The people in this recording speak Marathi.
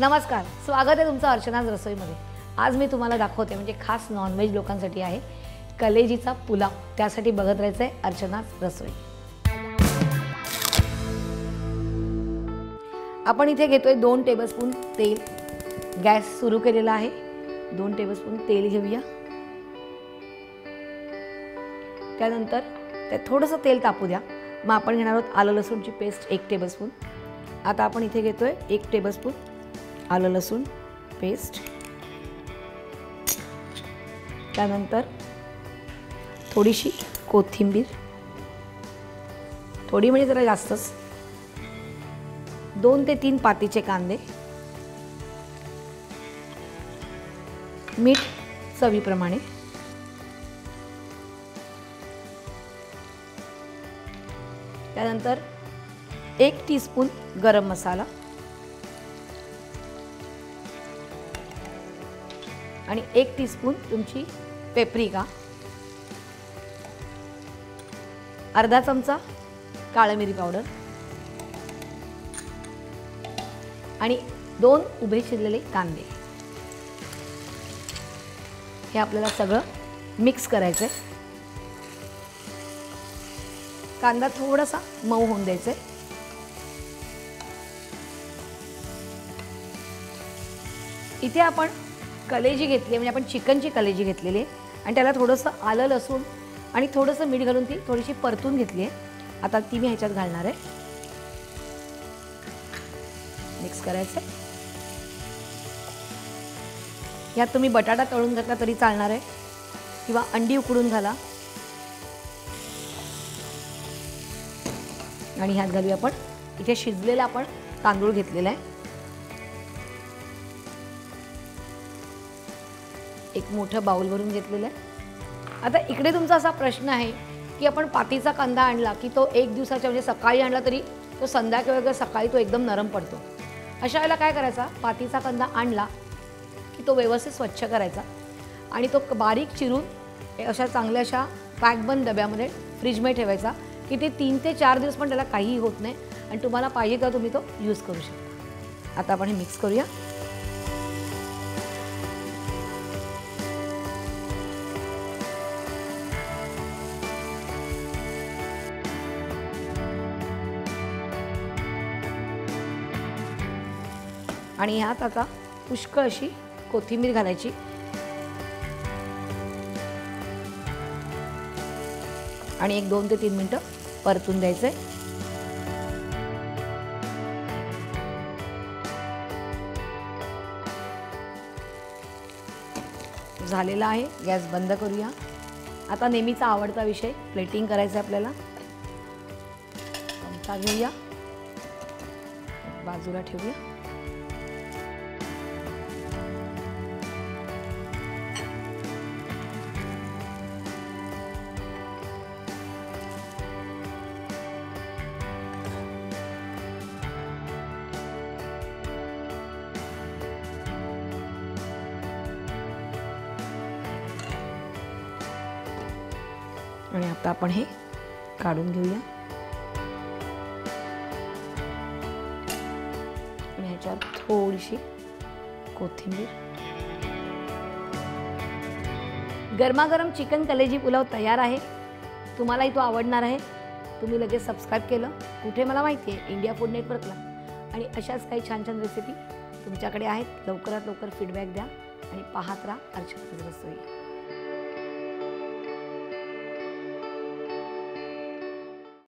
नमस्कार, स्वागत आहे तुमचं अर्चनाज रसोईमध्ये। आज मी तुम्हाला दाखवते म्हणजे खास नॉनव्हेज लोकांसाठी आहे कलेजीचा पुलाव। त्यासाठी बघत राहायचं आहे अर्चनाज रसोई। आपण इथे घेतोय 2 टेबलस्पून तेल। गॅस सुरू केलेला आहे। 2 टेबलस्पून तेल घेऊया। त्यानंतर त्यात थोडंसं तेल तापू द्या। मग आपण घेणार आहोत आलं लसूणची पेस्ट 1 टेबलस्पून। आता आपण इथे घेतोय 1 टेबलस्पून आलं लसूण पेस्ट। त्यानंतर थोडीशी कोथिंबीर, थोडी म्हणजे जरा जास्तच, 2 ते 3 पातीचे कांदे, मीठ चवीप्रमाणे, त्यानंतर 1 टीस्पून गरम मसाला आणि 1 टीस्पून तुमची पेपरिका, अर्धा चमचा काळी मिरी पावडर आणि 2 उभे चिरलेले कांदे। हे आपल्याला सगळं मिक्स करायचं आहे। कांदा थोडासा मऊ होऊन द्यायचा आहे। इथे आपण कलेजी घेतली म्हणजे आपण चिकनची कलेजी घेतलेली आहे आणि त्याला थोडंसं आलं लसूण आणि थोडंसं मीठ घालून ती थोडीशी परतून घेतली आहे। आता ती मी ह्याच्यात घालणार आहे। मिक्स करायचं। यात तुम्ही बटाटा तळून घातला तरी चालणार आहे किंवा अंडी उकडून घाला। आणि ह्यात घालूया आपण इथे शिजलेला आपण तांदूळ घेतलेला आहे। एक मोठं बाउल भरून घेतलेलं आहे। आता इकडे तुमचा असा प्रश्न आहे की आपण पातीचा कांदा आणला की तो 1 दिवसाच्या म्हणजे सकाळी आणला तरी तो संध्याकाळी वगैरे सकाळी तो एकदम नरम पडतो। अशा वेळेला काय करायचा, पातीचा कांदा आणला की तो व्यवस्थित स्वच्छ करायचा आणि तो बारीक चिरून अशा चांगल्या अशा पॅकबंद डब्यामध्ये फ्रीजमध्ये ठेवायचा की ते 3 ते 4 दिवस पण त्याला काहीही होत नाही आणि तुम्हाला पाहिजे तर तुम्ही तो यूज करू शकता। आता आपण हे मिक्स करूया। आणि यात आता पुष्कळ अशी कोथिंबीर घालायची आणि 1-2 ते 3 मिनिटं परतून द्यायचे। झालेला आहे। गॅस बंद करूया। आता नेहमीचा आवडता विषय प्लेटिंग करायचं आहे आपल्याला। चमचा घेऊया, बाजूला ठेवूया। आणि आता आपण हे काढून घेऊया आणि ह्याच्यात थोडीशी कोथिंबीर। गरमागरम चिकन कलेजी पुलाव तयार आहे। तुम्हालाही तो आवडणार आहे। तुम्ही लगेच सबस्क्राईब केलं कुठे मला माहिती आहे, इंडिया फूड नेटवर्कला। आणि अशाच काही छान छान रेसिपी तुमच्याकडे आहेत। लवकरात लवकर फीडबॅक द्या आणि पाहत राहा अर्चनाज रसोई।